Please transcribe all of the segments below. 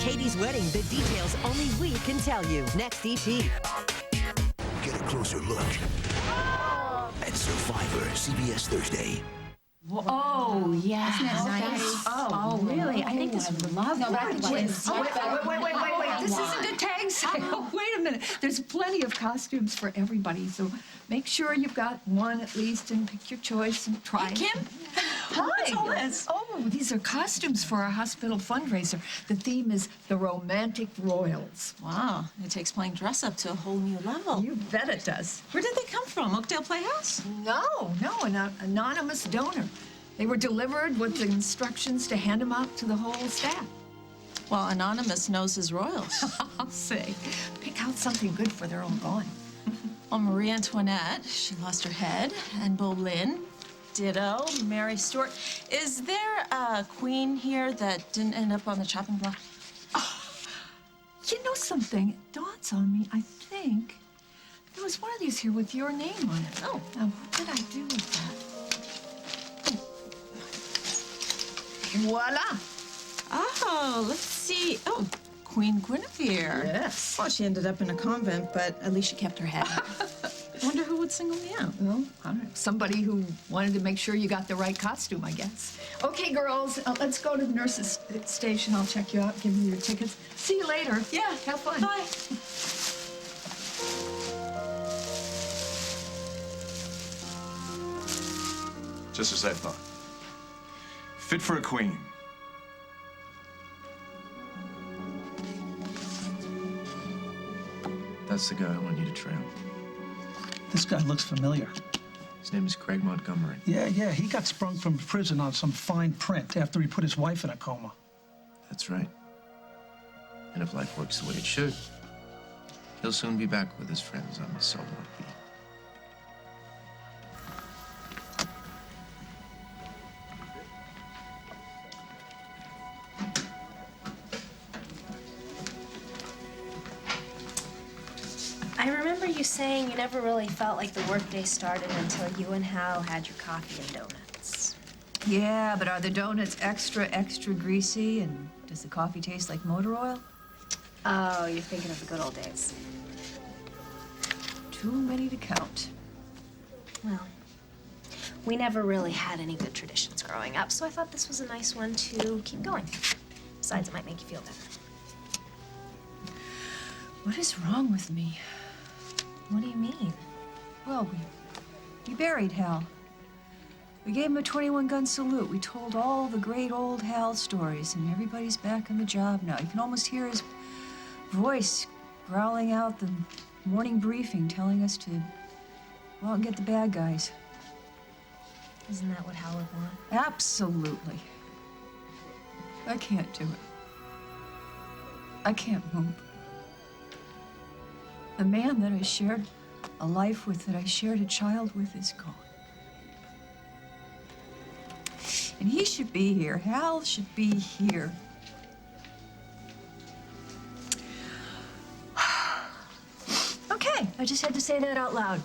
Katie's wedding, the details only we can tell you. Next, E.T. Get a closer look at Survivor, CBS Thursday. Oh, yeah. Isn't it nice? Oh, really? I think this would love No, but I that. think it's- Wait. This isn't a tag sale. Wait a minute. There's plenty of costumes for everybody, so make sure you've got one at least and pick your choice and try. Hey, Kim. Hi. What's all this? Oh, these are costumes for our hospital fundraiser. The theme is the Romantic Royals. Wow, it takes playing dress up to a whole new level. You bet it does. Where did they come from? Oakdale Playhouse? No, an anonymous donor. They were delivered with the instructions to hand them out to the whole staff. Well, Anonymous knows his royals. I'll say, pick out something good for their own going. Well, Marie Antoinette, she lost her head, and Boleyn, ditto. Mary Stuart. Is there a queen here that didn't end up on the chopping block? You know something? It dawns on me. I think there was one of these here with your name on it. Oh. Now, what did I do with that? Voila! Oh, let's see. Oh, Queen Guinevere. Yes. Well, she ended up in a convent, but at least she kept her head. Wonder who would single me out. Well, I don't know. Somebody who wanted to make sure you got the right costume, I guess. Okay, girls, let's go to the nurse's station. I'll check you out, give you your tickets. See you later. Yeah. Have fun. Bye. Just as I thought. Fit for a queen. That's the guy I want you to trail. This guy looks familiar. His name is Craig Montgomery. Yeah, he got sprung from prison on some fine print after he put his wife in a coma. That's right. And if life works the way it should, he'll soon be back with his friends on the solo beat. I remember you saying you never really felt like the workday started until you and Hal had your coffee and donuts. Yeah, but are the donuts extra greasy? And does the coffee taste like motor oil? Oh, you're thinking of the good old days. Too many to count. Well, we never really had any good traditions growing up, so I thought this was a nice one to keep going. Besides, it might make you feel better. What is wrong with me? What do you mean? Well, we buried Hal. We gave him a 21-gun salute. We told all the great old Hal stories, and everybody's back on the job now. You can almost hear his voice growling out the morning briefing, telling us to go out and get the bad guys. Isn't that what Hal would want? Absolutely. I can't do it. I can't move. The man that I shared a life with, that I shared a child with, is gone. And he should be here. Hal should be here. Okay, I just had to say that out loud.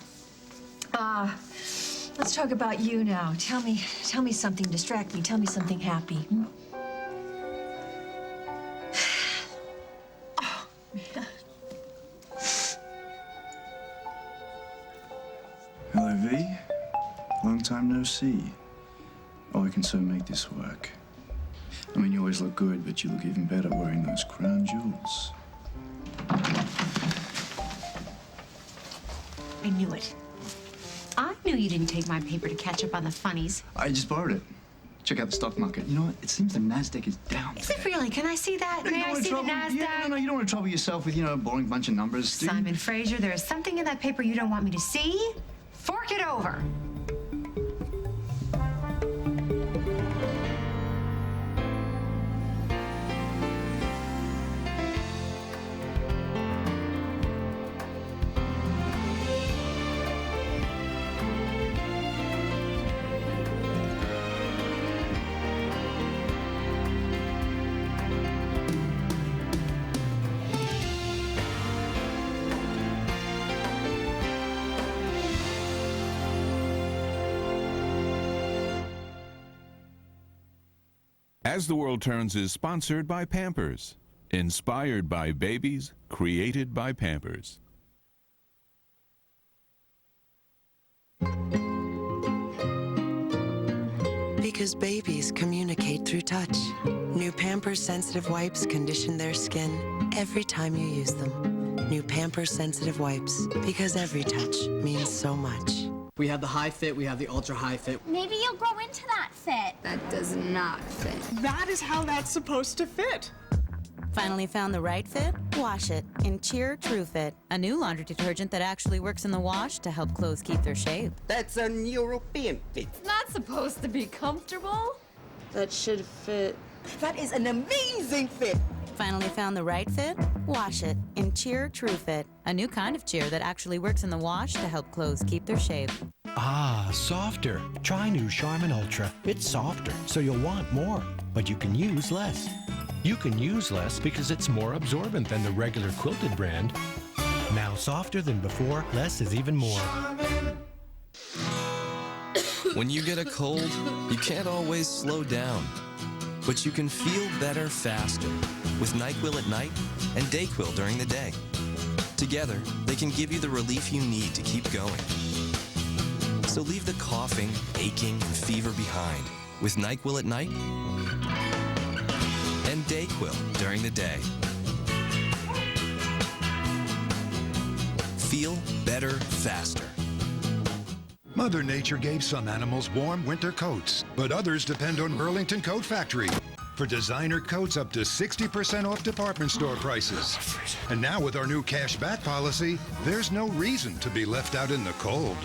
Let's talk about you now. Tell me something, distract me. Tell me something happy. Hmm? Oh, man. Hello, V. Long time no see. Oh, I can so make this work. I mean, you always look good, but you look even better wearing those crown jewels. I knew it. I knew you didn't take my paper to catch up on the funnies. I just borrowed it. Check out the stock market. You know what? It seems the NASDAQ is down. Is it really? Can I see that? May I see the NASDAQ? Yeah, no, you don't want to trouble yourself with, a boring bunch of numbers, do you? Simon Fraser, there is something in that paper you don't want me to see. Fork it over. As the World Turns is sponsored by Pampers. Inspired by babies, created by Pampers. Because babies communicate through touch. New Pampers Sensitive Wipes condition their skin every time you use them. New Pampers Sensitive Wipes, because every touch means so much. We have the high fit, we have the ultra high fit. Maybe you'll grow into that fit. That does not fit. That is how that's supposed to fit. Finally found the right fit? Wash it in Cheer True Fit, a new laundry detergent that actually works in the wash to help clothes keep their shape. That's an European fit. It's not supposed to be comfortable. That should fit. That is an amazing fit. Finally found the right fit? Wash it in Cheer True Fit, a new kind of cheer that actually works in the wash to help clothes keep their shape. Ah, softer. Try new Charmin Ultra. It's softer, so you'll want more, but you can use less. You can use less because it's more absorbent than the regular quilted brand. Now softer than before, less is even more. When you get a cold, you can't always slow down. But you can feel better faster with NyQuil at night and DayQuil during the day. Together, they can give you the relief you need to keep going. So leave the coughing, aching, and fever behind with NyQuil at night and DayQuil during the day. Feel better faster. Mother Nature gave some animals warm winter coats, but others depend on Burlington Coat Factory for designer coats up to 60% off department store prices. And now with our new cash back policy, there's no reason to be left out in the cold.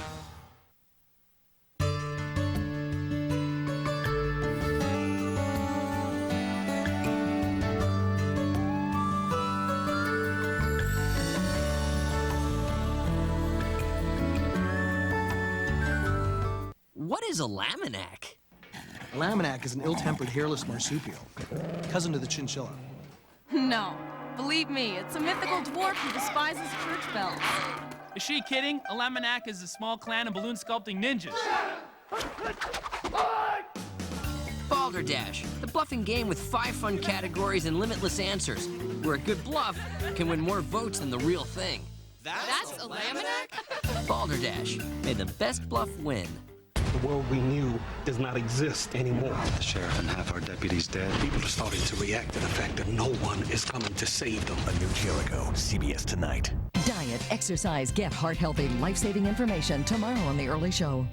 What is a laminac? A laminac is an ill-tempered, hairless marsupial, cousin to the chinchilla. No. Believe me, it's a mythical dwarf who despises church bells. Is she kidding? A laminac is a small clan of balloon sculpting ninjas. Balderdash, the bluffing game with 5 fun categories and limitless answers, where a good bluff can win more votes than the real thing. That's a laminac? Balderdash, may the best bluff win. The world we knew does not exist anymore. The sheriff and half our deputies dead. People are starting to react to the fact that no one is coming to save them. A new Jericho, CBS tonight. Diet, exercise, get heart-healthy, life-saving information tomorrow on The Early Show.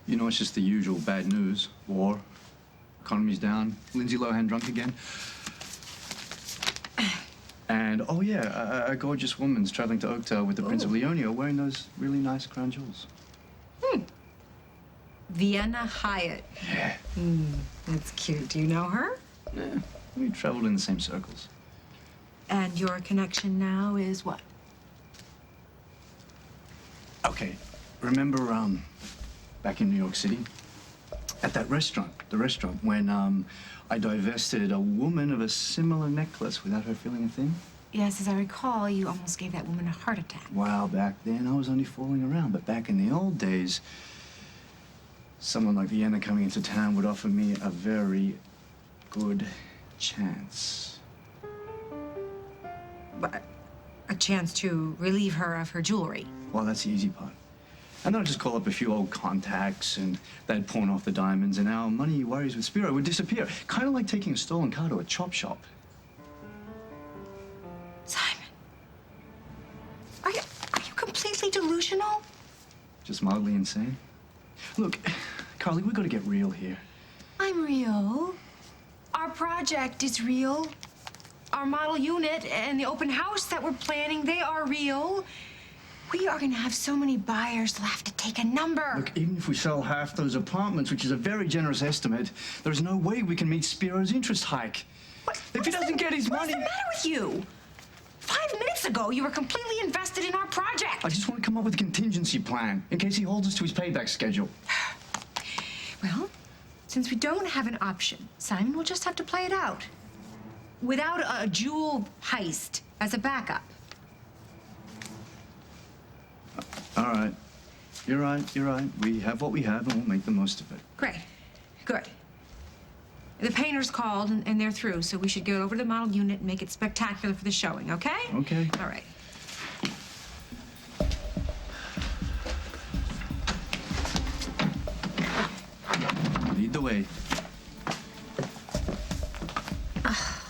You know, it's just the usual bad news. War, economy's down, Lindsay Lohan drunk again. And, oh yeah, a gorgeous woman's traveling to Oakdale with the Prince of Leonia wearing those really nice crown jewels. Vienna Hyatt. Yeah. That's cute. Do you know her? Yeah, we traveled in the same circles. And your connection now is what? Okay, remember, back in New York City? At that restaurant, when, I divested a woman of a similar necklace without her feeling a thing? Yes, as I recall, you almost gave that woman a heart attack. Well, back then I was only fooling around, but back in the old days, someone like Vienna coming into town would offer me a very good chance. But a chance to relieve her of her jewelry. Well, that's the easy part. And then I'd just call up a few old contacts, and they'd pawn off the diamonds, and our money worries with Spiro would disappear. Kind of like taking a stolen car to a chop shop. Simon, are you completely delusional? Just mildly insane. Look, Carly, we've got to get real here. I'm real. Our project is real. Our model unit and the open house that we're planning, they are real. We are going to have so many buyers, they'll have to take a number. Look, even if we sell half those apartments, which is a very generous estimate, there's no way we can meet Spiro's interest hike. If he doesn't get his money... What's the matter with you? 5 minutes ago, you were completely invested in our project. I just want to come up with a contingency plan in case he holds us to his payback schedule. Well, since we don't have an option, Simon will just have to play it out. Without a jewel heist as a backup. All right. You're right. We have what we have, and we'll make the most of it. Great. Good. The painters called and they're through, so we should go over to the model unit and make it spectacular for the showing, okay? Okay. All right. Lead the way.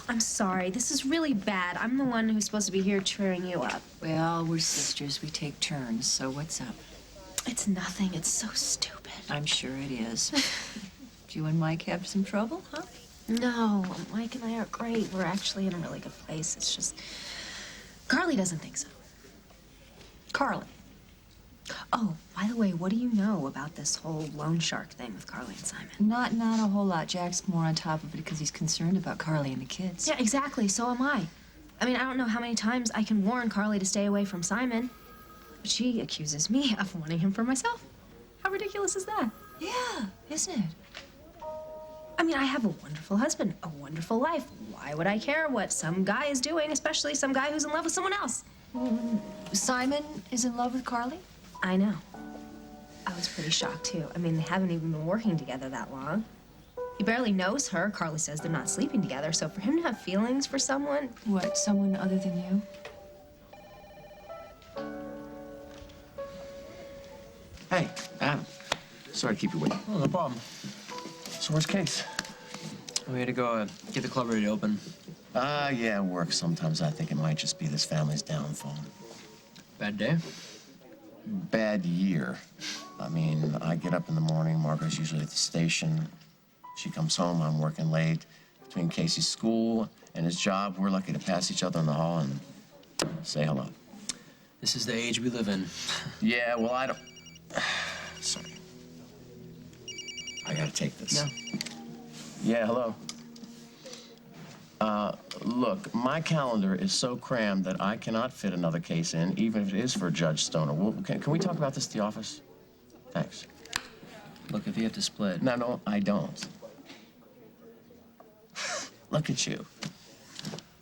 I'm sorry. This is really bad. I'm the one who's supposed to be here cheering you up. Well, we're sisters. We take turns. So what's up? It's nothing. It's so stupid. I'm sure it is. Do you and Mike have some trouble, huh? No, Mike and I are great. We're actually in a really good place. It's just Carly doesn't think so. Carly. Oh, by the way, what do you know about this whole loan shark thing with Carly and Simon? Not a whole lot. Jack's more on top of it because he's concerned about Carly and the kids. Yeah, exactly. So am I. I mean, I don't know how many times I can warn Carly to stay away from Simon, but she accuses me of wanting him for myself. How ridiculous is that? Yeah, isn't it? I mean, I have a wonderful husband, a wonderful life. Why would I care what some guy is doing, especially some guy who's in love with someone else? Simon is in love with Carly? I know. I was pretty shocked, too. I mean, they haven't even been working together that long. He barely knows her. Carly says they're not sleeping together, so for him to have feelings for someone... What, someone other than you? Hey, Adam. Sorry to keep you waiting. Oh, no problem. So where's Case? We had to go get the club ready to open. Yeah, it works. Sometimes I think it might just be this family's downfall. Bad day? Bad year. I mean, I get up in the morning, Margaret's usually at the station. She comes home, I'm working late. Between Casey's school and his job, we're lucky to pass each other in the hall and say hello. This is the age we live in. Yeah, well, I don't... Sorry. I gotta take this. No. Yeah, hello. Look, my calendar is so crammed that I cannot fit another case in, even if it is for Judge Stoner. Can we talk about this at the office? Thanks. Look, if you have to split... No, I don't. Look at you.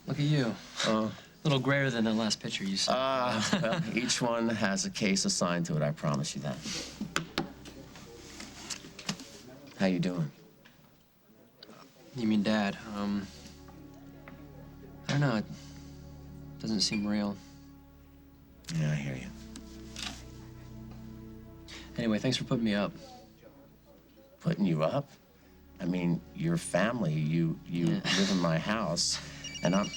Look at you. A little grayer than the last picture you saw. Well, each one has a case assigned to it, I promise you that. How you doing? You mean Dad? I don't know. It doesn't seem real. Yeah, I hear you. Anyway, thanks for putting me up. Putting you up? I mean, your family, you live in my house, and I'm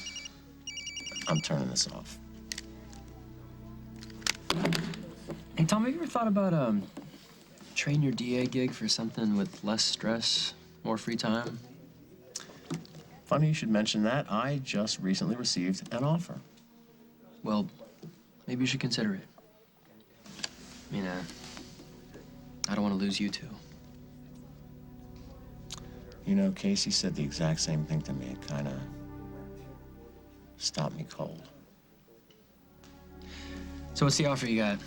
turning this off. Hey, Tom, have you ever thought about trading your DA gig for something with less stress, more free time? Funny you should mention that. I just recently received an offer. Well, maybe you should consider it. I mean, I don't want to lose you two. You know, Casey said the exact same thing to me. It kind of stopped me cold. So what's the offer you got?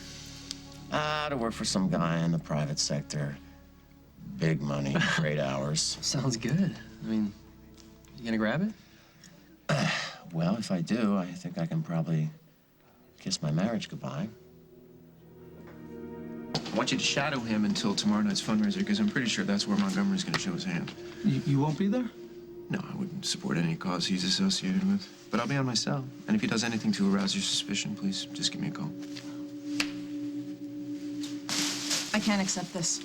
To work for some guy in the private sector. Big money, great hours. Sounds good. I mean, you gonna grab it? Well, if I do, I think I can probably kiss my marriage goodbye. I want you to shadow him until tomorrow night's fundraiser, because I'm pretty sure that's where Montgomery's going to show his hand. You won't be there? No, I wouldn't support any cause he's associated with. But I'll be on my cell. And if he does anything to arouse your suspicion, please just give me a call. I can't accept this.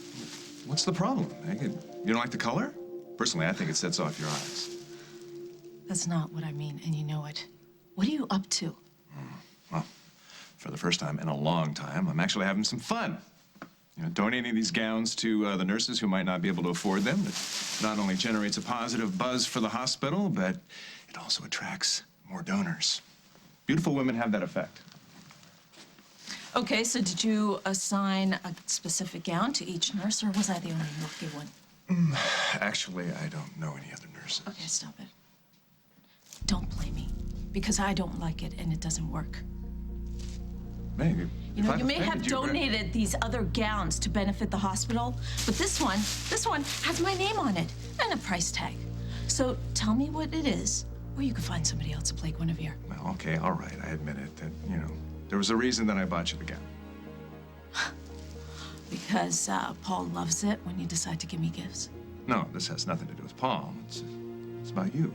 What's the problem? You don't like the color? Personally, I think it sets off your eyes. That's not what I mean, and you know it. What are you up to? Well, for the first time in a long time, I'm actually having some fun. You know, donating these gowns to the nurses who might not be able to afford them. It not only generates a positive buzz for the hospital, but it also attracts more donors. Beautiful women have that effect. Okay, so did you assign a specific gown to each nurse, or was I the only lucky one? Actually, I don't know any other nurses. Okay, stop it. Don't blame me, because I don't like it and it doesn't work. Maybe. You know, you may have donated these other gowns to benefit the hospital, but this one has my name on it and a price tag. So tell me what it is, or you can find somebody else to play Guinevere. Well, okay, all right, I admit it. That, you know, there was a reason that I bought you the gown. Because Paul loves it when you decide to give me gifts. No, this has nothing to do with Paul. It's about you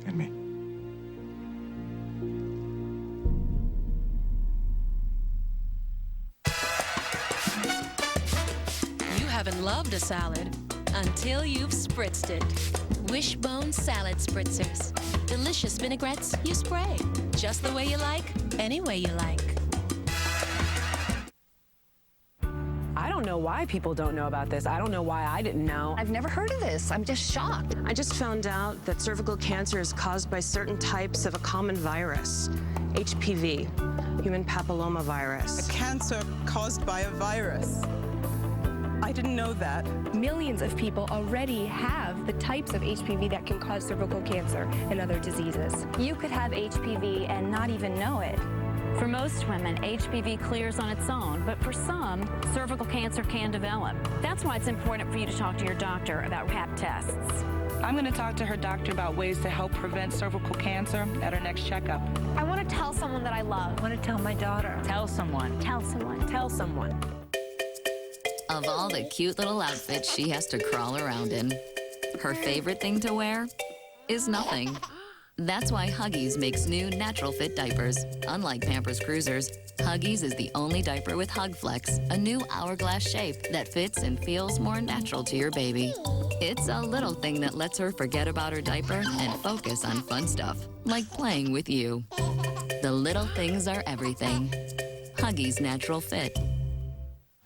and me. You haven't loved a salad until you've spritzed it. Wishbone salad spritzers. Delicious vinaigrettes you spray. Just the way you like, any way you like. I don't know why people don't know about this. I don't know why I didn't know. I've never heard of this. I'm just shocked. I just found out that cervical cancer is caused by certain types of a common virus, HPV, human papillomavirus. A cancer caused by a virus. I didn't know that. Millions of people already have the types of HPV that can cause cervical cancer and other diseases. You could have HPV and not even know it. For most women, HPV clears on its own, but for some, cervical cancer can develop. That's why it's important for you to talk to your doctor about Pap tests. I'm going to talk to her doctor about ways to help prevent cervical cancer at her next checkup. I want to tell someone that I love. I want to tell my daughter. Tell someone. Tell someone. Tell someone. Of all the cute little outfits she has to crawl around in, her favorite thing to wear is nothing. That's why Huggies makes new natural fit diapers. Unlike Pampers Cruisers, Huggies is the only diaper with Hug Flex, a new hourglass shape that fits and feels more natural to your baby. It's a little thing that lets her forget about her diaper and focus on fun stuff, like playing with you. The little things are everything. Huggies Natural Fit.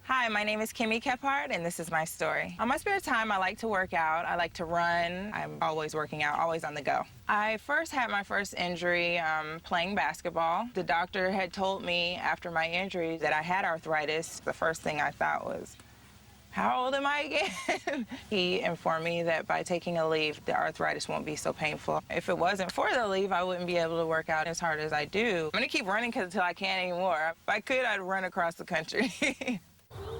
Hi, my name is Kimmy Kephart, and this is my story. On my spare time, I like to work out. I like to run. I'm always working out, always on the go. I first had my first injury playing basketball. The doctor had told me after my injury that I had arthritis. The first thing I thought was, how old am I again? He informed me that by taking a leave, the arthritis won't be so painful. If it wasn't for the leave, I wouldn't be able to work out as hard as I do. I'm gonna keep running until I can't anymore. If I could, I'd run across the country.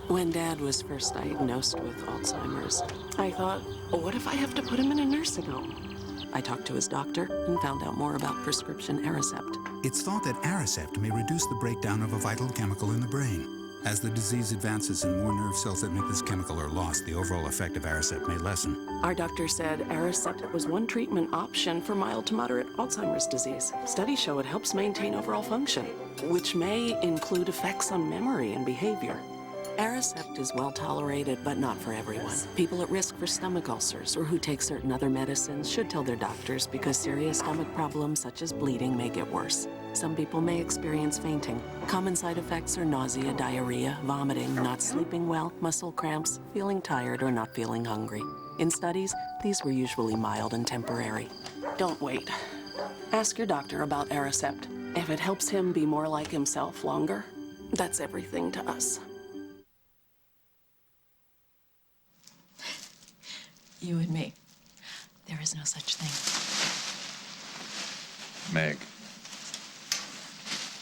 When Dad was first diagnosed with Alzheimer's, I thought, what if I have to put him in a nursing home? I talked to his doctor and found out more about prescription Aricept. It's thought that Aricept may reduce the breakdown of a vital chemical in the brain. As the disease advances and more nerve cells that make this chemical are lost, the overall effect of Aricept may lessen. Our doctor said Aricept was one treatment option for mild to moderate Alzheimer's disease. Studies show it helps maintain overall function, which may include effects on memory and behavior. Aricept is well tolerated, but not for everyone. People at risk for stomach ulcers or who take certain other medicines should tell their doctors because serious stomach problems such as bleeding may get worse. Some people may experience fainting. Common side effects are nausea, diarrhea, vomiting, not sleeping well, muscle cramps, feeling tired, or not feeling hungry. In studies, these were usually mild and temporary. Don't wait. Ask your doctor about Aricept. If it helps him be more like himself longer, that's everything to us. You and me. There is no such thing. Meg,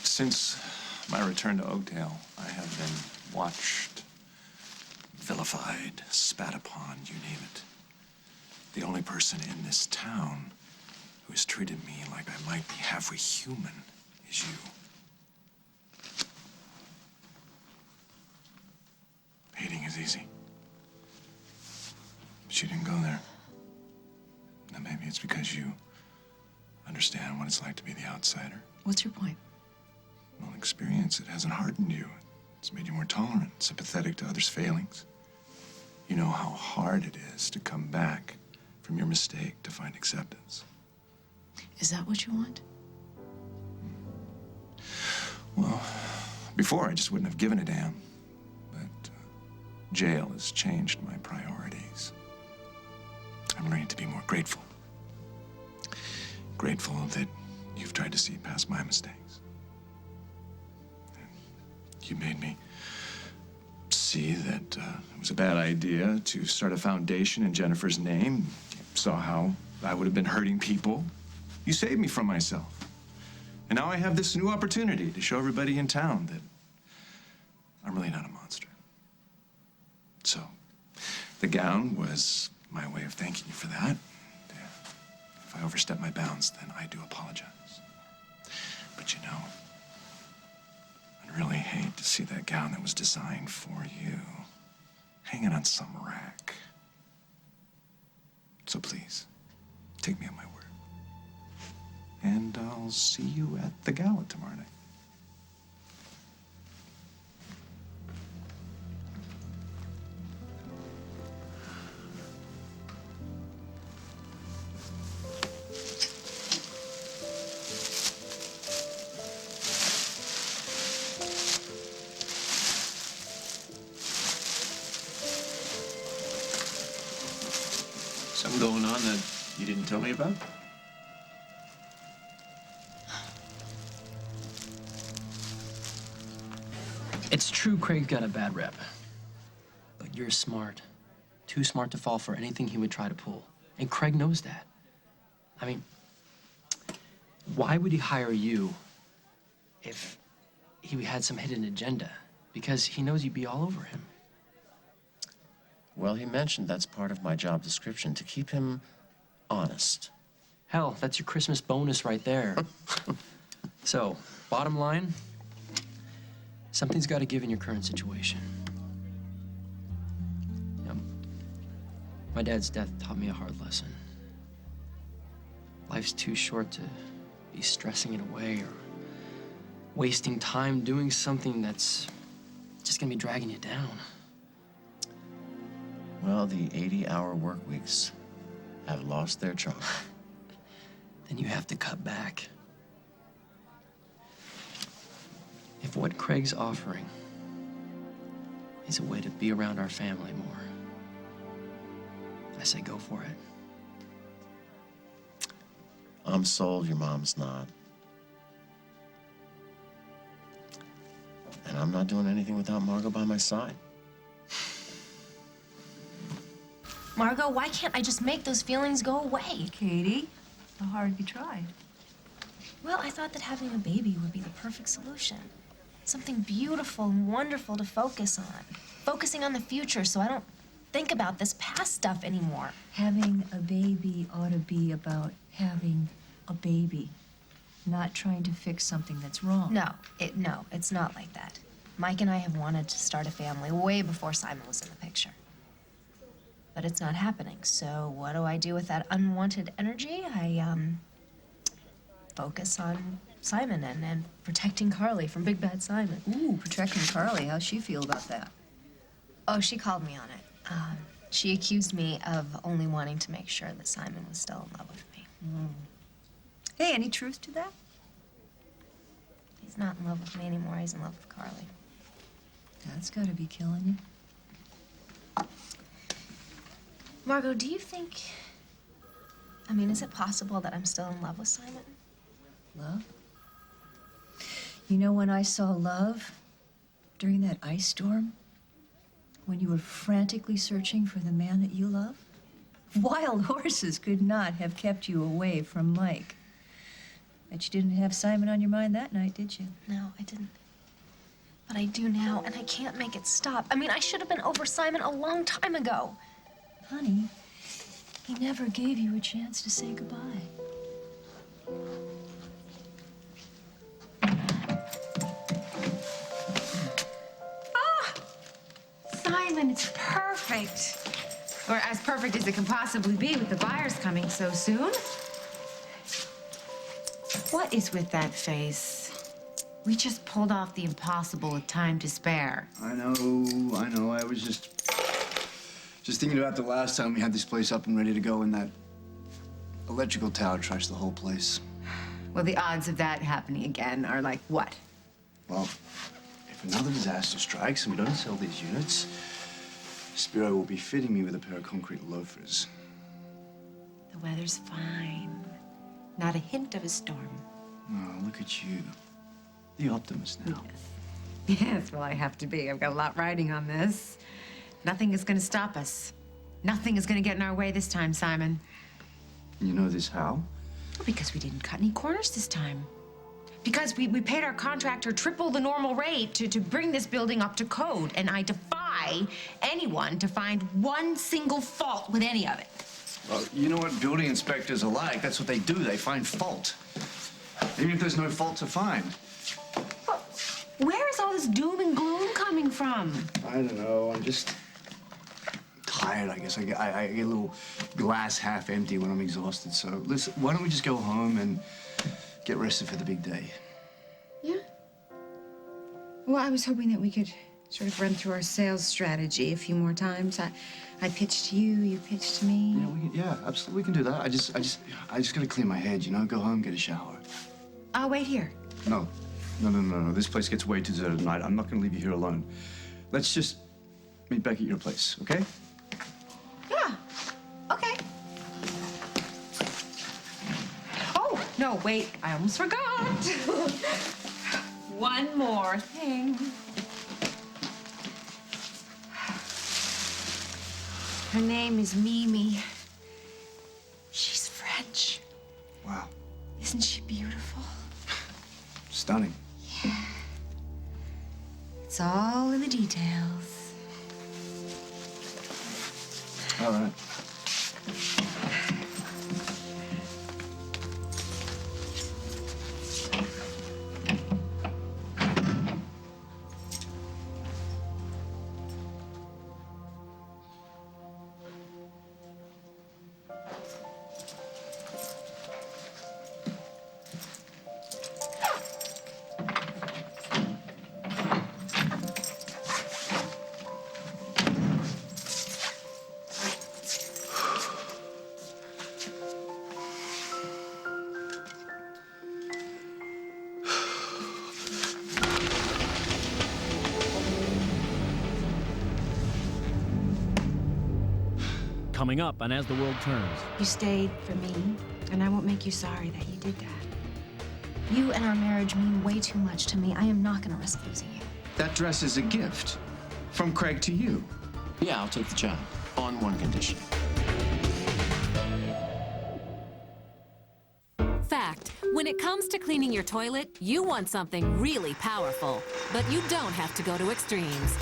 since my return to Oakdale, I have been watched, vilified, spat upon, you name it. The only person in this town who has treated me like I might be halfway human is you. Hating is easy. But you didn't go there. Now maybe it's because you understand what it's like to be the outsider. What's your point? Well, experience, it hasn't hardened you. It's made you more tolerant, sympathetic to others' failings. You know how hard it is to come back from your mistake to find acceptance. Is that what you want? Well, before I just wouldn't have given a damn. But jail has changed my priorities. I'm learning to be more grateful. Grateful that you've tried to see past my mistakes. You made me see that it was a bad idea to start a foundation in Jennifer's name. You saw how I would have been hurting people. You saved me from myself. And now I have this new opportunity to show everybody in town that I'm really not a monster. So, the gown was my way of thanking you for that. If I overstep my bounds, then I do apologize. But you know, I'd really hate to see that gown that was designed for you hanging on some rack. So please, take me at my word. And I'll see you at the gala tomorrow night. Something going on that you didn't tell me about? It's true Craig got a bad rep. But you're smart. Too smart to fall for anything he would try to pull. And Craig knows that. I mean, why would he hire you if he had some hidden agenda? Because he knows you'd be all over him. Well, he mentioned that's part of my job description, to keep him honest. Hell, that's your Christmas bonus right there. So, bottom line, something's got to give in your current situation. You know, my dad's death taught me a hard lesson. Life's too short to be stressing it away or wasting time doing something that's just gonna be dragging you down. Well, the 80-hour work weeks have lost their charm. Then you have to cut back. If what Craig's offering is a way to be around our family more, I say go for it. I'm sold, your mom's not. And I'm not doing anything without Margot by my side. Margot, why can't I just make those feelings go away? Katie, how hard have you tried? Well, I thought that having a baby would be the perfect solution. Something beautiful and wonderful to focus on. Focusing on the future so I don't think about this past stuff anymore. Having a baby ought to be about having a baby, not trying to fix something that's wrong. No, it's not like that. Mike and I have wanted to start a family way before Simon was in the picture. But it's not happening, so what do I do with that unwanted energy? I, focus on Simon and protecting Carly from Big Bad Simon. Ooh, protecting Carly. How's she feel about that? Oh, she called me on it. She accused me of only wanting to make sure that Simon was still in love with me. Hey, any truth to that? He's not in love with me anymore. He's in love with Carly. That's gotta be killing you. Margot, do you think... I mean, is it possible that I'm still in love with Simon? Love? You know when I saw love? During that ice storm? When you were frantically searching for the man that you love? Wild horses could not have kept you away from Mike. Bet you didn't have Simon on your mind that night, did you? No, I didn't. But I do now, and I can't make it stop. I mean, I should have been over Simon a long time ago. Honey, he never gave you a chance to say goodbye. Simon, it's perfect. Or as perfect as it can possibly be with the buyers coming so soon. What is with that face? We just pulled off the impossible with time to spare. I know. I was just thinking about the last time we had this place up and ready to go and that electrical tower trashed the whole place. Well, the odds of that happening again are like what? Well, if another disaster strikes and we don't sell these units, Spiro will be fitting me with a pair of concrete loafers. The weather's fine. Not a hint of a storm. Oh, look at you. The optimist now. Yes, well, I have to be. I've got a lot riding on this. Nothing is going to stop us. Nothing is going to get in our way this time, Simon. You know this how? Well, because we didn't cut any corners this time. Because we paid our contractor triple the normal rate to bring this building up to code. And I defy anyone to find one single fault with any of it. Well, you know what building inspectors are like. That's what they do. They find fault. Even if there's no fault to find. Well, where is all this doom and gloom coming from? I don't know. I'm just tired, I guess. I get a little glass half empty when I'm exhausted. So listen, why don't we just go home and get rested for the big day? Yeah. Well, I was hoping that we could sort of run through our sales strategy a few more times. I pitched to you, you pitched to me. Yeah, absolutely, we can do that. I just gotta clear my head, you know. Go home, get a shower. I'll wait here. No. This place gets way too deserted at night. I'm not gonna leave you here alone. Let's just meet back at your place, okay? Yeah. Okay. Oh, no, wait. I almost forgot. One more thing. Her name is Mimi. She's French. Wow. Isn't she beautiful? Stunning. Yeah. It's all in the details. All right. Coming up on As the World Turns. You stayed for me, and I won't make you sorry that you did that. You and our marriage mean way too much to me. I am not going to risk losing you. That dress is a gift from Craig to you. Yeah, I'll take the job on one condition. Fact, when it comes to cleaning your toilet, you want something really powerful, but you don't have to go to extremes.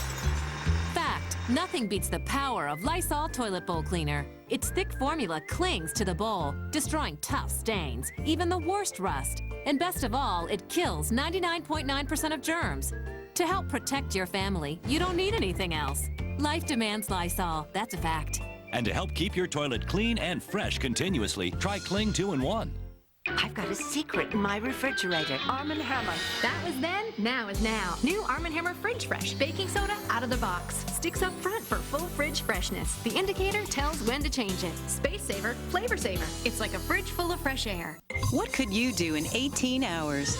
Fact, nothing beats the power of Lysol Toilet Bowl Cleaner. Its thick formula clings to the bowl, destroying tough stains, even the worst rust. And best of all, it kills 99.9% of germs. To help protect your family, you don't need anything else. Life demands Lysol, that's a fact. And to help keep your toilet clean and fresh continuously, try Cling 2-in-1. I've got a secret in my refrigerator. Arm & Hammer. That was then, now is now. New Arm & Hammer Fridge Fresh. Baking soda out of the box. Sticks up front for full fridge freshness. The indicator tells when to change it. Space saver, flavor saver. It's like a fridge full of fresh air. What could you do in 18 hours?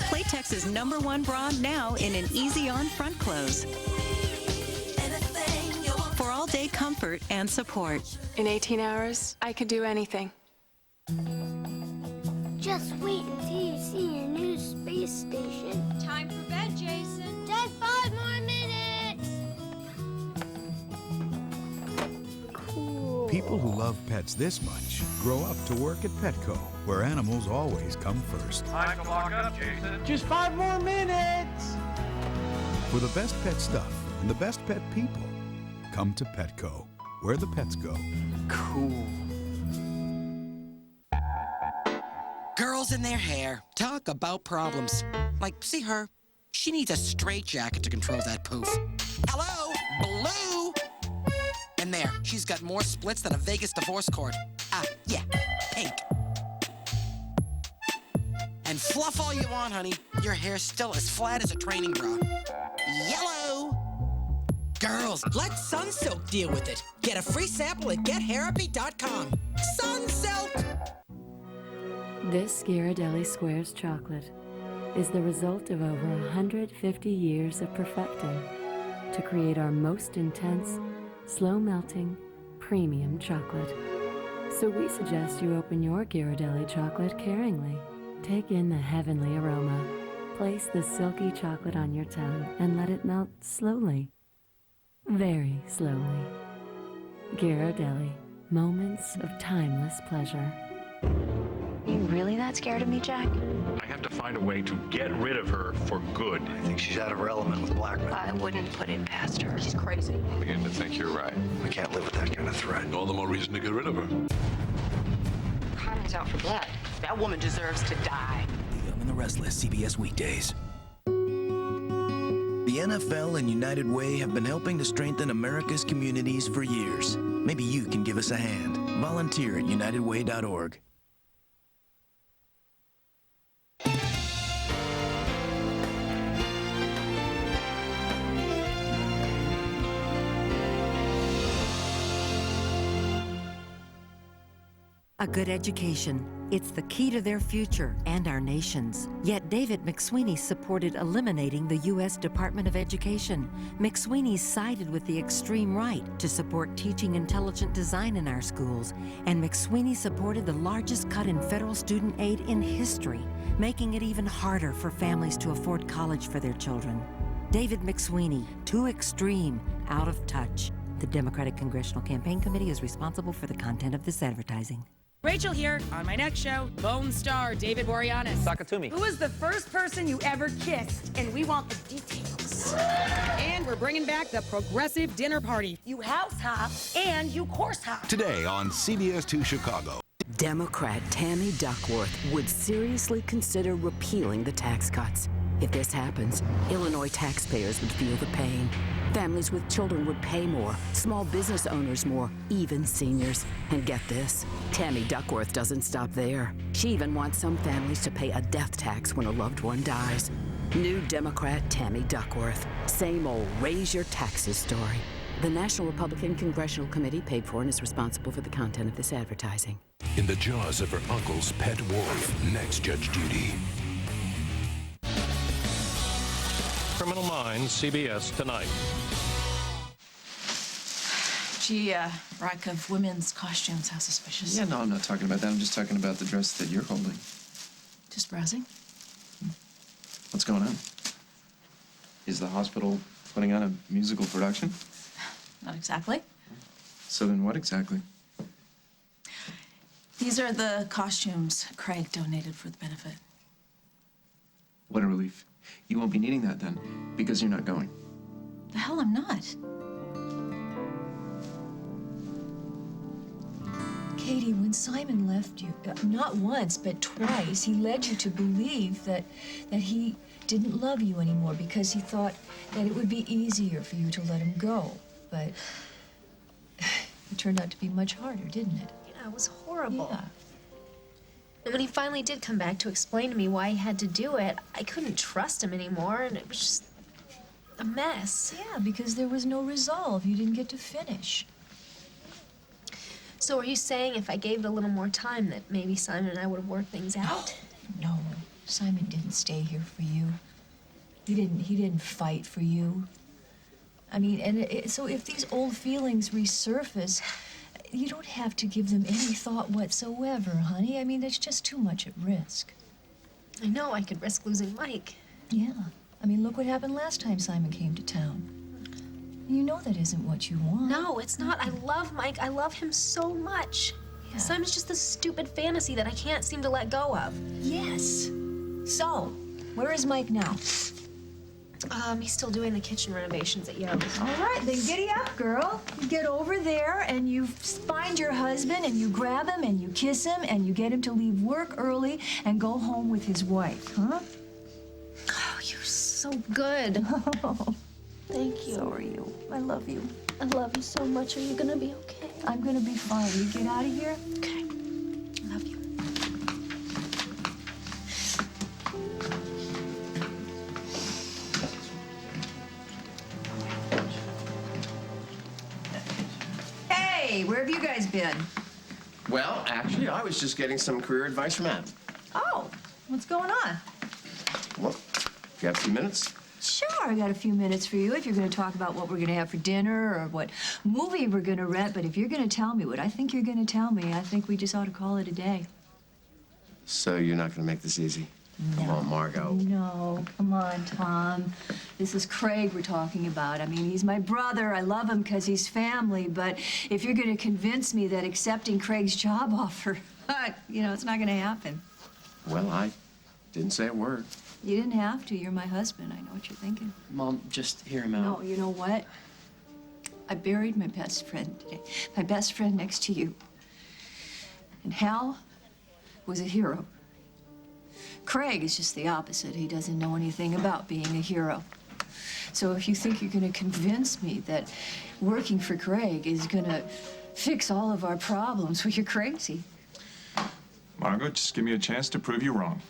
Playtex's #1 bra now in an easy-on front close. For all-day comfort and support. In 18 hours, I could do anything. Just wait until you see your new space station. Time for bed, Jason. Dad, 5 more minutes! Cool. People who love pets this much grow up to work at Petco, where animals always come first. Time to lock up, Jason. Just 5 more minutes! For the best pet stuff and the best pet people, come to Petco, where the pets go. Cool. Girls in their hair talk about problems. Like, see her? She needs a straitjacket to control that poof. Hello? Blue? And there, she's got more splits than a Vegas divorce court. Yeah, pink. And fluff all you want, honey. Your hair's still as flat as a training bra. Yellow! Girls, let Sunsilk deal with it. Get a free sample at GetHairapy.com. Sunsilk! This Ghirardelli Squares chocolate is the result of over 150 years of perfecting to create our most intense, slow-melting, premium chocolate. So we suggest you open your Ghirardelli chocolate caringly. Take in the heavenly aroma. Place the silky chocolate on your tongue and let it melt slowly, very slowly. Ghirardelli, moments of timeless pleasure. Are you really that scared of me, Jack? I have to find a way to get rid of her for good. I think she's out of her element with Blackman. I wouldn't put it past her. She's crazy. I'm beginning to think you're right. We can't live with that kind of threat. All the more reason to get rid of her. Carmen's out for blood. That woman deserves to die. The Young and the Restless, CBS weekdays. The NFL and United Way have been helping to strengthen America's communities for years. Maybe you can give us a hand. Volunteer at unitedway.org. A good education. It's the key to their future and our nation's. Yet David McSweeney supported eliminating the U.S. Department of Education. McSweeney sided with the extreme right to support teaching intelligent design in our schools. And McSweeney supported the largest cut in federal student aid in history, making it even harder for families to afford college for their children. David McSweeney, too extreme, out of touch. The Democratic Congressional Campaign Committee is responsible for the content of this advertising. Rachel here. On my next show, Bone star David Boreanaz. Talk it to me. Who was the first person you ever kissed? And we want the details. And we're bringing back the progressive dinner party. You house hop and you course hop. Today on CBS 2 Chicago. Democrat Tammy Duckworth would seriously consider repealing the tax cuts. If this happens, Illinois taxpayers would feel the pain. Families with children would pay more, small business owners more, even seniors. And get this, Tammy Duckworth doesn't stop there. She even wants some families to pay a death tax when a loved one dies. New Democrat Tammy Duckworth. Same old raise your taxes story. The National Republican Congressional Committee paid for and is responsible for the content of this advertising. In the jaws of her uncle's pet wolf, next Judge Judy. Criminal Minds, CBS Tonight. Gee, rack of women's costumes. How suspicious. Yeah, no, I'm not talking about that. I'm just talking about the dress that you're holding. Just browsing. What's going on? Is the hospital putting on a musical production? Not exactly. So then what exactly? These are the costumes Craig donated for the benefit. What a relief. You won't be needing that then, because you're not going. The hell I'm not. Katie, when Simon left you, not once, but twice, he led you to believe that he didn't love you anymore because he thought that it would be easier for you to let him go. But it turned out to be much harder, didn't it? Yeah, it was horrible. Yeah. And when he finally did come back to explain to me why he had to do it, I couldn't trust him anymore, and it was just a mess. Yeah, because there was no resolve. You didn't get to finish. So are you saying if I gave it a little more time that maybe Simon and I would have worked things out? No, Simon didn't stay here for you. He didn't fight for you. I mean, and so if these old feelings resurface, you don't have to give them any thought whatsoever, honey. I mean, that's just too much at risk. I know I could risk losing Mike. Yeah. I mean, look what happened last time Simon came to town. You know that isn't what you want. No, it's not. I love Mike. I love him so much. Yeah. Simon's just this stupid fantasy that I can't seem to let go of. Yes. So, where is Mike now? He's still doing the kitchen renovations at Yo's. All right, then giddy up, girl. You get over there and you find your husband and you grab him and you kiss him and you get him to leave work early and go home with his wife, huh? Oh, you're so good. Thank you. So are you. I love you. I love you so much. Are you gonna be okay? I'm gonna be fine. You get out of here? Okay. I love you. Hey, where have you guys been? Well, actually, I was just getting some career advice from Adam. Oh, what's going on? Well, if you have a few minutes. Sure, I got a few minutes for you if you're going to talk about what we're going to have for dinner or what movie we're going to rent. But if you're going to tell me what I think you're going to tell me, I think we just ought to call it a day. So you're not going to make this easy? No. Come on, Margot. No, come on, Tom. This is Craig we're talking about. I mean, he's my brother. I love him because he's family. But if you're going to convince me that accepting Craig's job offer, you know, it's not going to happen. Well, I didn't say a word. You didn't have to. You're my husband. I know what you're thinking. Mom, just hear him out. No, you know what? I buried my best friend today. My best friend next to you. And Hal was a hero. Craig is just the opposite. He doesn't know anything about being a hero. So if you think you're going to convince me that working for Greg is going to fix all of our problems, well, you're crazy. Margot, just give me a chance to prove you wrong.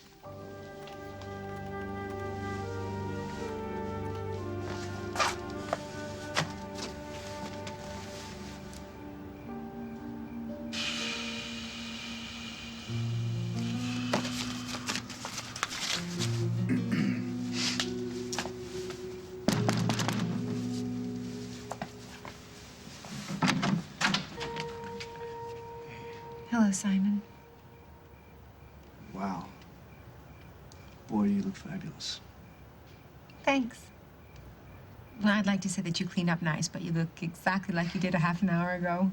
Hello, Simon. Wow. Boy, you look fabulous. Thanks. Well, I'd like to say that you clean up nice, but you look exactly like you did a half an hour ago.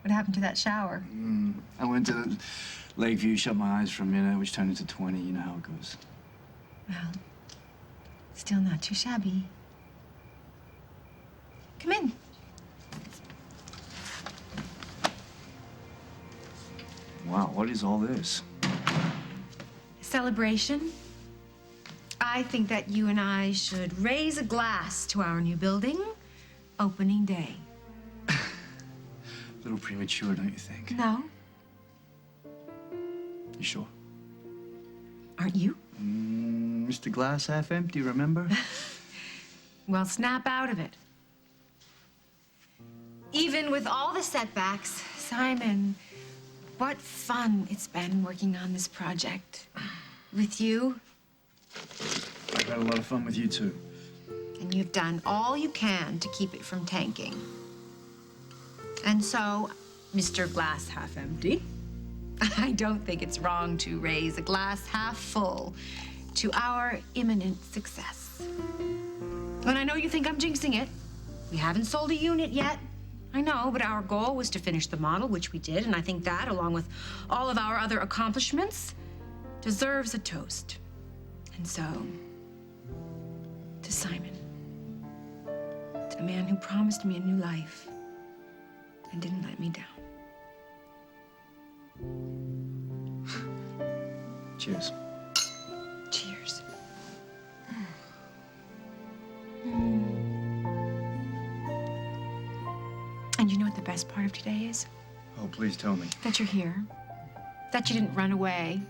What happened to that shower? I went to Lakeview, shut my eyes for a minute, which turned into 20. You know how it goes. Well, still not too shabby. Come in. Wow, what is all this? Celebration. I think that you and I should raise a glass to our new building, opening day. A little premature, don't you think? No? You sure? Aren't you? Mr. Glass half empty, remember? Well, snap out of it. Even with all the setbacks, Simon, what fun it's been working on this project. With you. I've had a lot of fun with you, too. And you've done all you can to keep it from tanking. And so, Mr. Glass half empty, I don't think it's wrong to raise a glass half full to our imminent success. And I know you think I'm jinxing it. We haven't sold a unit yet. I know, but our goal was to finish the model, which we did, and I think that, along with all of our other accomplishments, deserves a toast. And so, to Simon, the man who promised me a new life and didn't let me down. Cheers. Cheers. And you know what the best part of today is? Oh, please tell me. That you're here. That you didn't run away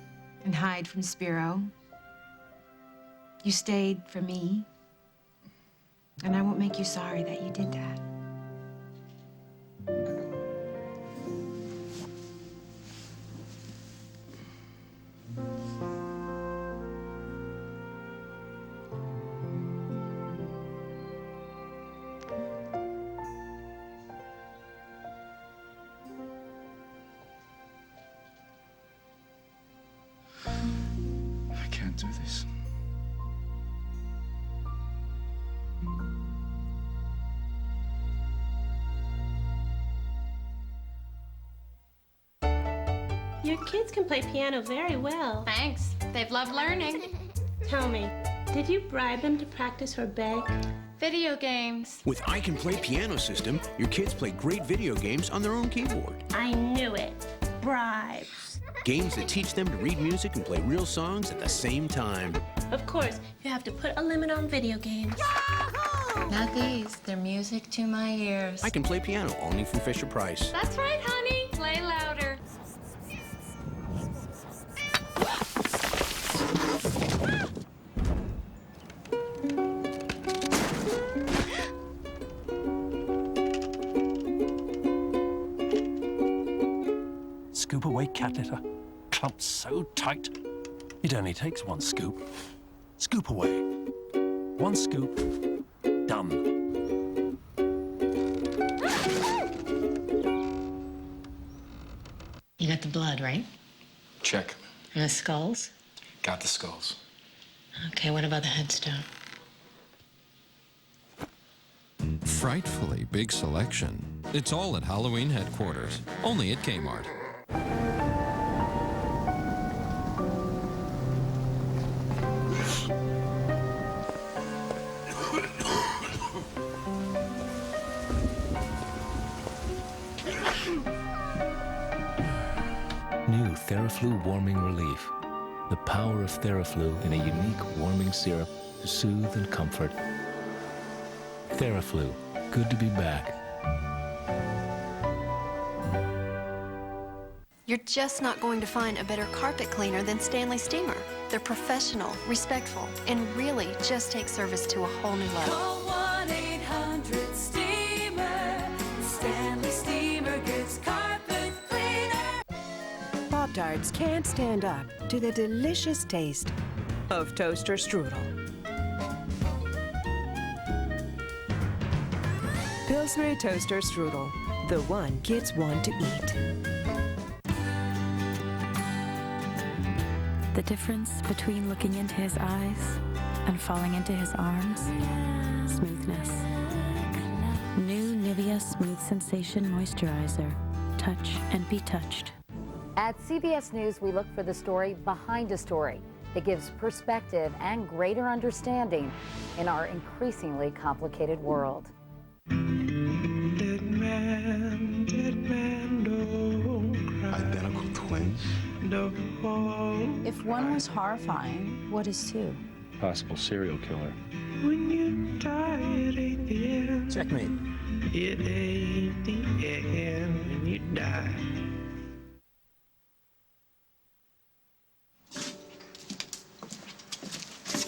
and hide from Spiro. You stayed for me. And I won't make you sorry that you did that. I can't do this. Your kids can play piano very well. Thanks. They've loved learning. Tell me, did you bribe them to practice or beg? Video games. With I Can Play Piano System, your kids play great video games on their own keyboard. I knew it. Bribes. Games that teach them to read music and play real songs at the same time. Of course, you have to put a limit on video games. Yahoo! Not these. They're music to my ears. I Can Play Piano, only from Fisher-Price. That's right, honey. Play louder. Scoop away cat litter, clumped so tight. It only takes one scoop. Scoop away. One scoop, done. You got the blood, right? Check. And the skulls? Got the skulls. Okay, what about the headstone? Frightfully big selection. It's all at Halloween headquarters, only at Kmart. New TheraFlu Warming Relief. The power of TheraFlu in a unique warming syrup to soothe and comfort. TheraFlu. Good to be back. You're just not going to find a better carpet cleaner than Stanley Steamer. They're professional, respectful, and really just take service to a whole new level. Call 1-800-STEAMER. Stanley Steamer gets carpet cleaner. Pop-Tarts can't stand up to the delicious taste of toaster strudel. Pillsbury toaster strudel, the one kids want to eat. The difference between looking into his eyes and falling into his arms? Smoothness. New Nivea Smooth Sensation Moisturizer. Touch and be touched. At CBS News, we look for the story behind a story that gives perspective and greater understanding in our increasingly complicated world. Identical twins? If one was horrifying, what is two? Possible serial killer. When you die, it ain't the end. Checkmate. It ain't the end when you die.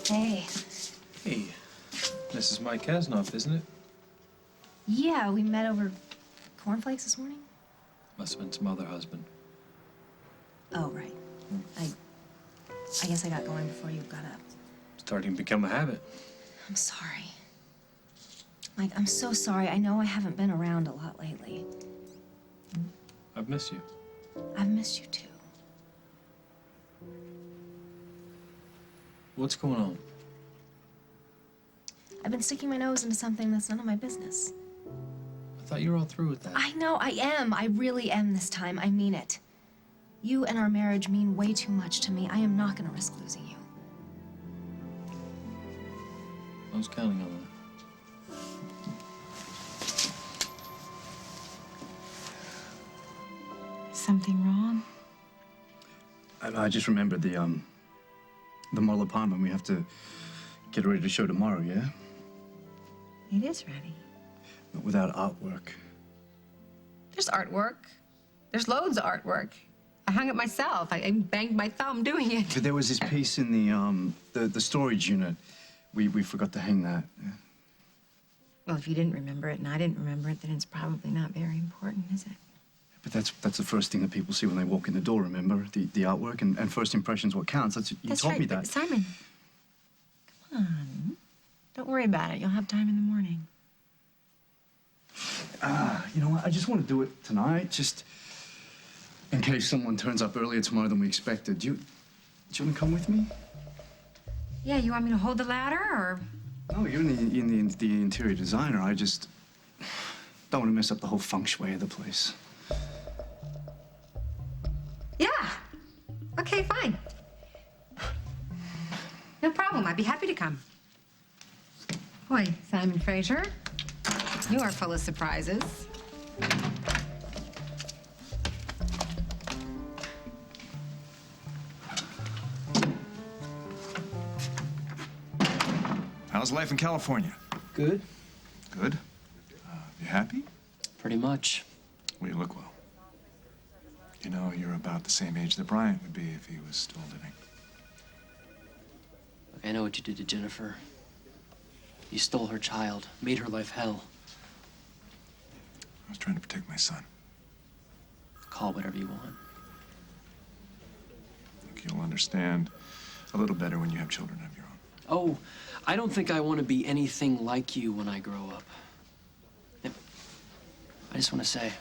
Hey. Hey, this is Mike Kasnoff, isn't it? Yeah, we met over cornflakes this morning. Must have been some other husband. Oh, right. I guess I got going before you got up. Starting to become a habit. I'm sorry. Mike, I'm so sorry. I know I haven't been around a lot lately. I've missed you. I've missed you too. What's going on? I've been sticking my nose into something that's none of my business. I thought you were all through with that. I know, I am. I really am this time. I mean it. You and our marriage mean way too much to me. I am not going to risk losing you. I was counting on that. Something wrong? I just remembered the model apartment we have to get ready to show tomorrow, yeah? It is ready. But without artwork. There's artwork. There's loads of artwork. I hung it myself. I banged my thumb doing it. But there was this piece in the storage unit. We forgot to hang that. Yeah. Well, if you didn't remember it and I didn't remember it, then it's probably not very important, is it? But that's the first thing that people see when they walk in the door, remember? The artwork and first impressions what counts. You That's told right, me but that. Simon, come on. Don't worry about it. You'll have time in the morning. You know what? I just want to do it tonight, just in case someone turns up earlier tomorrow than we expected. Do you want to come with me? Yeah, you want me to hold the ladder, or? No, you're the interior designer. I just don't want to mess up the whole feng shui of the place. Yeah. Okay, fine. No problem. I'd be happy to come. Boy, Simon Fraser, you are full of surprises. How's life in California? Good. Good. You happy? Pretty much. Well, you look well. You know, you're about the same age that Bryant would be if he was still living. Look, I know what you did to Jennifer. You stole her child, made her life hell. I was trying to protect my son. Call it whatever you want. Look, you'll understand a little better when you have children of your own. Oh, I don't think I want to be anything like you when I grow up. Yep. I just want to say,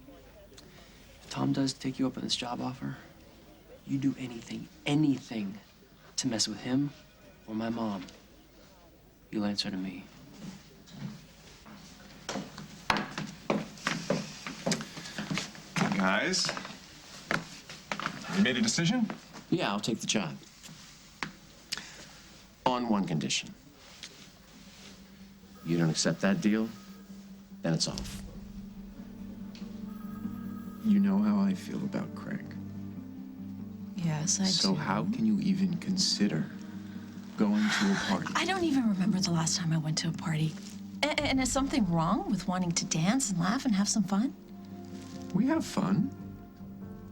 if Tom does take you up on this job offer, you do anything to mess with him or my mom, you'll answer to me. Guys, you made a decision? Yeah, I'll take the job. On one condition. You don't accept that deal, then it's off. You know how I feel about Craig. Yes, I do. So how can you even consider going to a party? I don't even remember the last time I went to a party. And is something wrong with wanting to dance and laugh and have some fun? We have fun.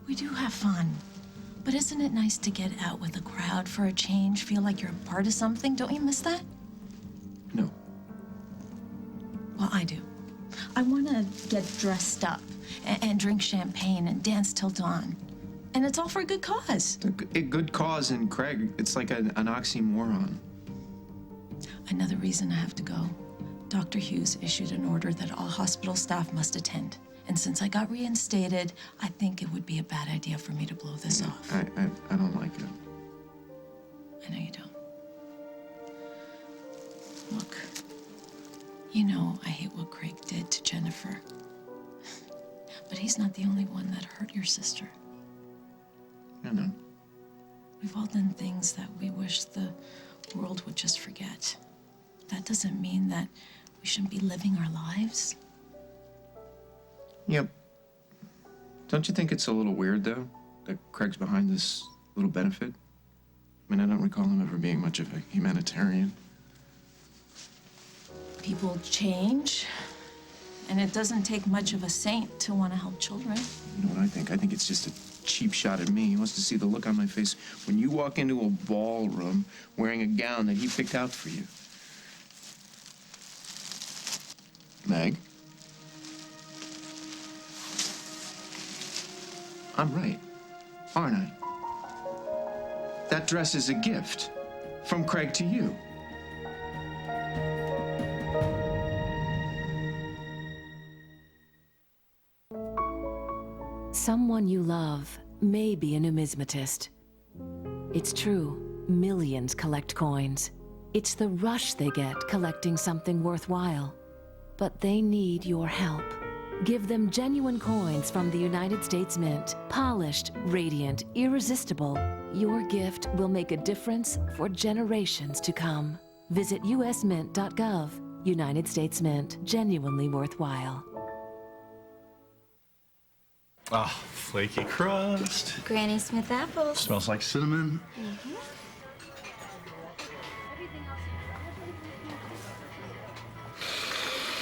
We do have fun. But isn't it nice to get out with a crowd for a change, feel like you're a part of something? Don't you miss that? No. Well, I do. I want to get dressed up and drink champagne and dance till dawn. And it's all for a good cause. A good cause in Craig, it's like an oxymoron. Another reason I have to go. Dr. Hughes issued an order that all hospital staff must attend. And since I got reinstated, I think it would be a bad idea for me to blow this off. I don't like it. I know you don't. Look, you know I hate what Craig did to Jennifer. But he's not the only one that hurt your sister. I know. We've all done things that we wish the world would just forget. That doesn't mean that we shouldn't be living our lives. Yep. Don't you think it's a little weird, though, that Craig's behind this little benefit? I mean, I don't recall him ever being much of a humanitarian. People change, and it doesn't take much of a saint to want to help children. You know what I think? I think it's just a cheap shot at me. He wants to see the look on my face when you walk into a ballroom wearing a gown that he picked out for you. Meg? I'm right, aren't I? That dress is a gift from Craig to you. Someone you love may be a numismatist. It's true, millions collect coins. It's the rush they get collecting something worthwhile. But they need your help. Give them genuine coins from the United States Mint. Polished, radiant, irresistible. Your gift will make a difference for generations to come. Visit usmint.gov. United States Mint. Genuinely worthwhile. Ah, flaky crust. Granny Smith apples. Smells like cinnamon.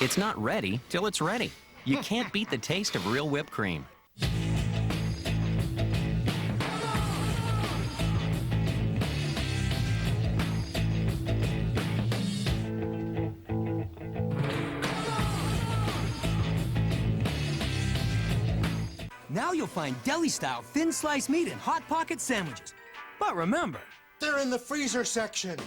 It's not ready till it's ready. You can't beat the taste of real whipped cream. Now you'll find deli-style thin sliced meat in Hot Pocket sandwiches. But remember, they're in the freezer section.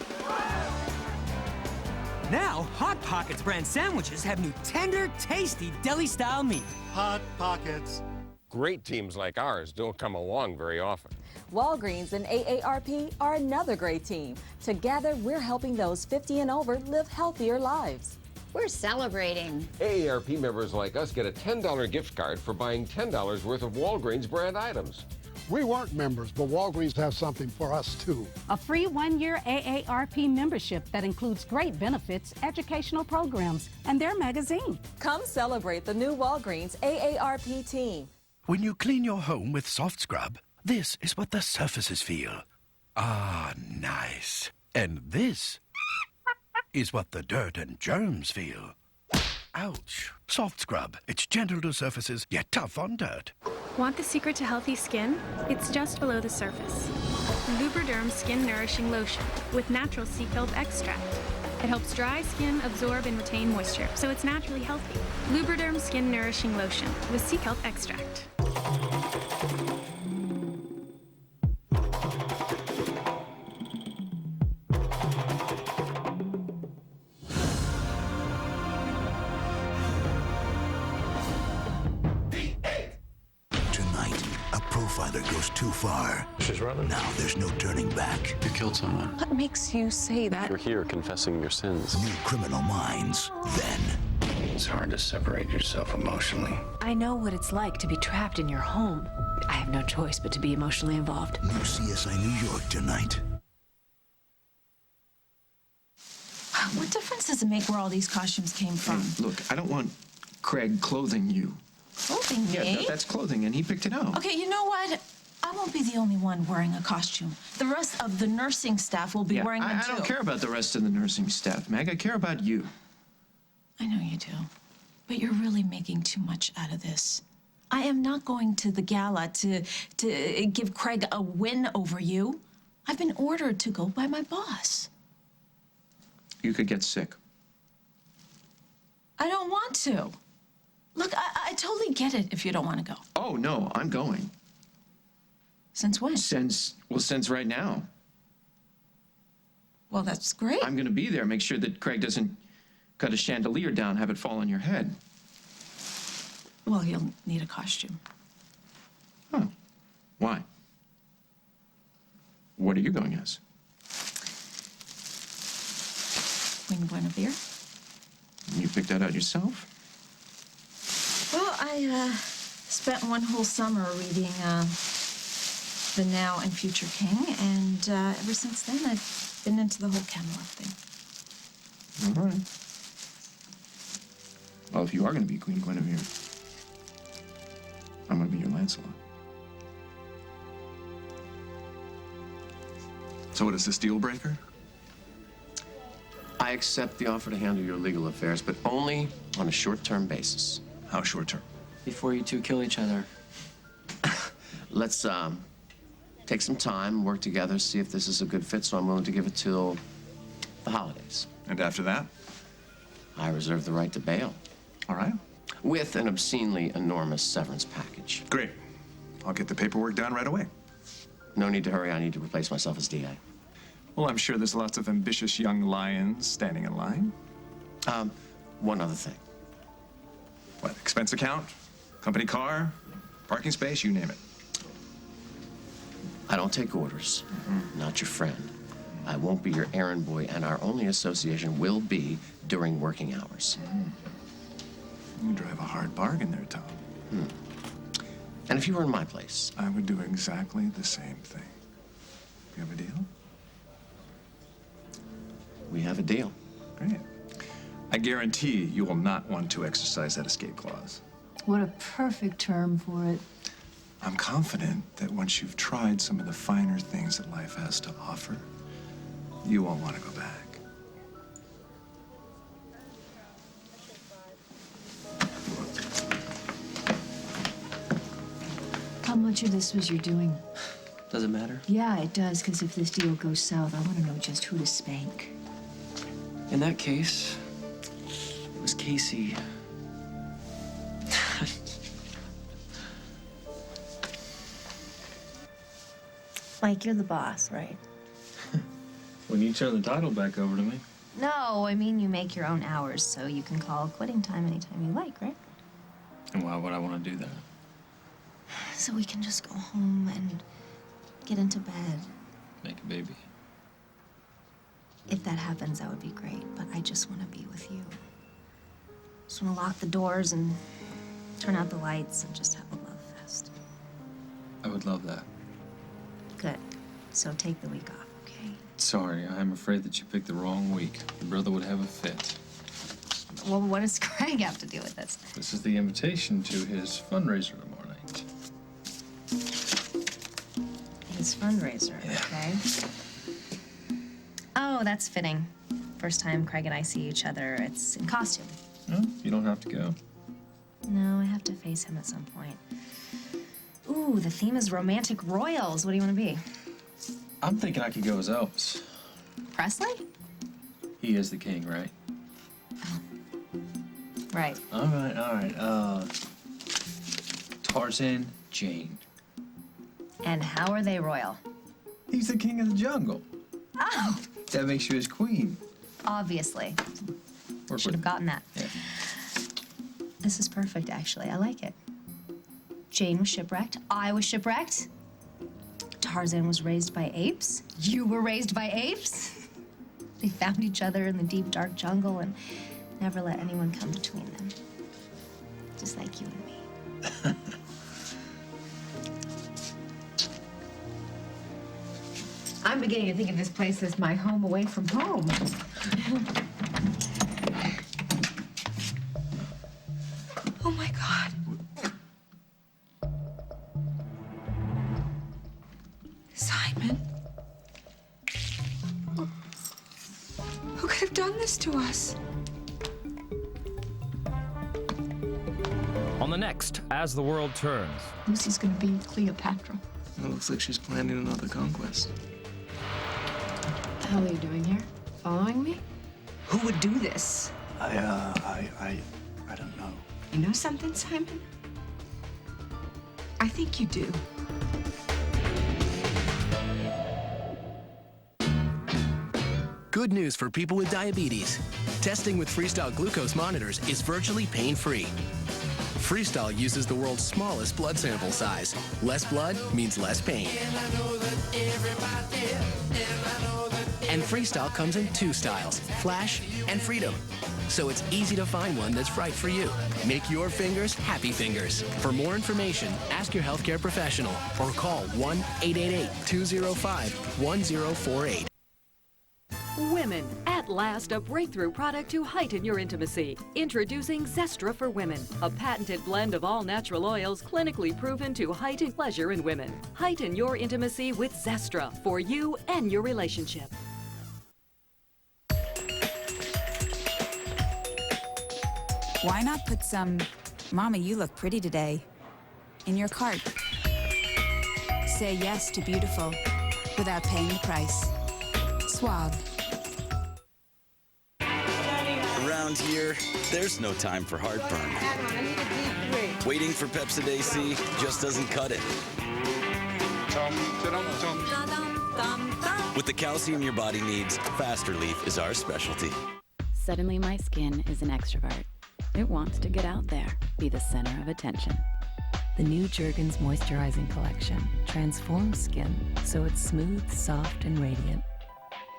Now, Hot Pockets brand sandwiches have new tender, tasty deli-style meat. Hot Pockets. Great teams like ours don't come along very often. Walgreens and AARP are another great team. Together, we're helping those 50 and over live healthier lives. We're celebrating. AARP members like us get a $10 gift card for buying $10 worth of Walgreens brand items. We weren't members, but Walgreens has something for us, too. A free one-year AARP membership that includes great benefits, educational programs, and their magazine. Come celebrate the new Walgreens AARP team. When you clean your home with Soft Scrub, this is what the surfaces feel. Ah, nice. And this is what the dirt and germs feel. Ouch. Soft Scrub. It's gentle to surfaces, yet tough on dirt. Want the secret to healthy skin? It's just below the surface. Lubriderm Skin Nourishing Lotion with natural sea kelp extract. It helps dry skin absorb and retain moisture, so it's naturally healthy. Lubriderm Skin Nourishing Lotion with sea kelp extract. Goes too far. She's running. Now there's no turning back. You killed someone. What makes you say that? You're here confessing your sins. New Criminal Minds. Then. It's hard to separate yourself emotionally. I know what it's like to be trapped in your home. I have no choice but to be emotionally involved. New CSI New York tonight. What difference does it make where all these costumes came from? Hey, look, I don't want Craig clothing you. Clothing me? Yeah, that's clothing, and he picked it out. Okay, you know what? I won't be the only one wearing a costume. The rest of the nursing staff will be wearing them too. I don't care about the rest of the nursing staff, Meg. I care about you. I know you do. But you're really making too much out of this. I am not going to the gala to give Craig a win over you. I've been ordered to go by my boss. You could get sick. I don't want to. Look, I totally get it if you don't want to go. Oh, no, I'm going. Since when? Since right now. Well, that's great. I'm going to be there. Make sure that Craig doesn't cut a chandelier down, have it fall on your head. Well, you'll need a costume. Oh. Why? What are you going as? Queen Guinevere? You picked that out yourself? Well, I spent one whole summer reading The Now and Future King, and ever since then I've been into the whole Camelot thing. All right. Well, if you are going to be Queen Guinevere, I'm going to be your Lancelot. So what is this, deal breaker? I accept the offer to handle your legal affairs, but only on a short-term basis. How short-term? Before you two kill each other. Let's take some time, work together, see if this is a good fit, so I'm willing to give it till the holidays. And after that? I reserve the right to bail. All right. With an obscenely enormous severance package. Great. I'll get the paperwork done right away. No need to hurry. I need to replace myself as DA. Well, I'm sure there's lots of ambitious young lions standing in line. One other thing. What, expense account? Company car? Parking space? You name it. I don't take orders. Not your friend. I won't be your errand boy, and our only association will be during working hours. You drive a hard bargain there, Tom. And if you were in my place? I would do exactly the same thing. You have a deal? We have a deal. Great. I guarantee you will not want to exercise that escape clause. What a perfect term for it. I'm confident that once you've tried some of the finer things that life has to offer, you won't want to go back. How much of this was your doing? Does it matter? Yeah, it does, because if this deal goes south, I want to know just who to spank. In that case, it was Casey. Mike, you're the boss, right? When you turn the title back over to me. No, I mean you make your own hours, so you can call quitting time anytime you like, right? And why would I want to do that? So we can just go home and get into bed. Make a baby. If that happens, that would be great, but I just want to be with you. Just want to lock the doors and turn out the lights and just have a love fest. I would love that. Good. So take the week off, okay? Sorry, I'm afraid that you picked the wrong week. Your brother would have a fit. Well, what does Craig have to do with this? This is the invitation to his fundraiser tomorrow night. His fundraiser, okay? Oh, that's fitting. First time Craig and I see each other, it's in costume. No, you don't have to go. No, I have to face him at some point. Ooh, the theme is romantic royals. What do you want to be? I'm thinking I could go as Elvis. Presley? He is the king, right? Right. All right. Tarzan, Jane. And how are they royal? He's the king of the jungle. Oh, That makes you his queen. obviously. Work Should have with gotten that. Yeah. This is perfect, actually. I like it. Jane was shipwrecked. I was shipwrecked. Tarzan was raised by apes. You were raised by apes. They found each other in the deep, dark jungle and never let anyone come between them. Just like you and me. I'm beginning to think of this place as my home away from home. Oh my God. Simon. Who could have done this to us? the next As the World Turns. Lucy's gonna be Cleopatra. It looks like she's planning another conquest. What the hell are you doing here? Following me? Who would do this? I don't know. You know something, Simon? I think you do. Good news for people with diabetes. Testing with Freestyle glucose monitors is virtually pain-free. Freestyle uses the world's smallest blood sample size. Less blood means less pain. And Freestyle comes in 2 styles, Flash and Freedom. So it's easy to find one that's right for you. Make your fingers happy fingers. For more information, ask your healthcare professional or call 1-888-205-1048. Women, at last a breakthrough product to heighten your intimacy. Introducing Zestra for Women, a patented blend of all natural oils clinically proven to heighten pleasure in women. Heighten your intimacy with Zestra for you and your relationship. Why not put some, "Mama, you look pretty today," in your cart? Say yes to beautiful without paying the price. Suave. Around here, there's no time for heartburn. Waiting for Pepsid AC just doesn't cut it. With the calcium your body needs, Fast Relief is our specialty. Suddenly my skin is an extrovert. It wants to get out there, be the center of attention. The new Jergens Moisturizing Collection transforms skin so it's smooth, soft, and radiant.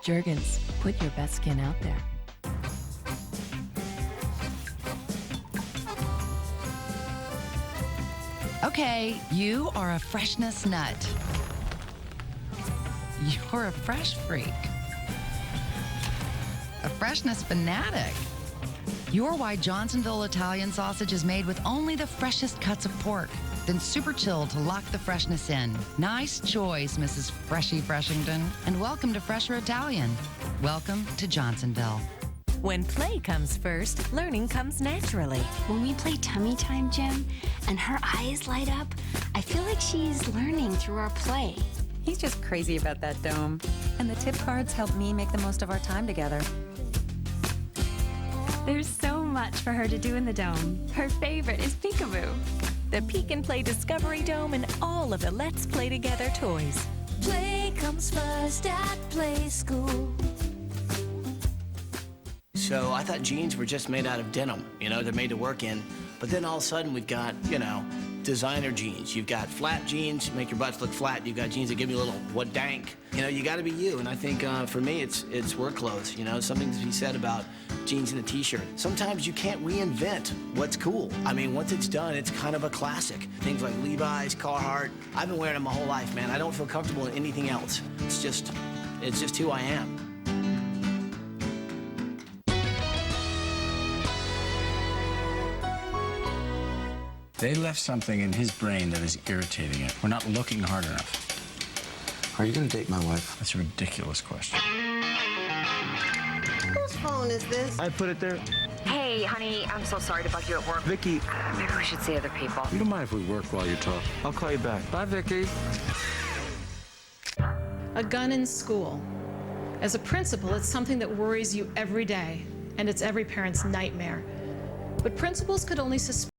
Jergens, put your best skin out there. Okay, you are a freshness nut. You're a fresh freak. A freshness fanatic. You're why Johnsonville Italian sausage is made with only the freshest cuts of pork, then super chilled to lock the freshness in. Nice choice, Mrs. Freshy Freshington. And welcome to Fresher Italian. Welcome to Johnsonville. When play comes first, learning comes naturally. When we play tummy time, Jim, and her eyes light up, I feel like she's learning through our play. He's just crazy about that dome. And the tip cards help me make the most of our time together. There's so much for her to do in the dome. Her favorite is peekaboo. The Peek and Play Discovery Dome and all of the Let's Play Together toys. Play comes first at Play School. So I thought jeans were just made out of denim, you know, they're made to work in. But then all of a sudden we've got, you know, designer jeans. You've got flat jeans, make your butts look flat. You've got jeans that give you a little what dank. You know, you got to be you. And I think for me, it's work clothes. You know, something to be said about jeans and a t-shirt. Sometimes you can't reinvent what's cool. I mean, once it's done, it's kind of a classic. Things like Levi's, Carhartt. I've been wearing them my whole life, man. I don't feel comfortable in anything else. It's just who I am. They left something in his brain that is irritating it. We're not looking hard enough. Are you going to date my wife? That's a ridiculous question. Whose phone is this? I put it there. Hey, honey, I'm so sorry to bug you at work. Vicky. Maybe we should see other people. You don't mind if we work while you talk? I'll call you back. Bye, Vicky. A gun in school. As a principal, it's something that worries you every day, and it's every parent's nightmare. But principals could only suspect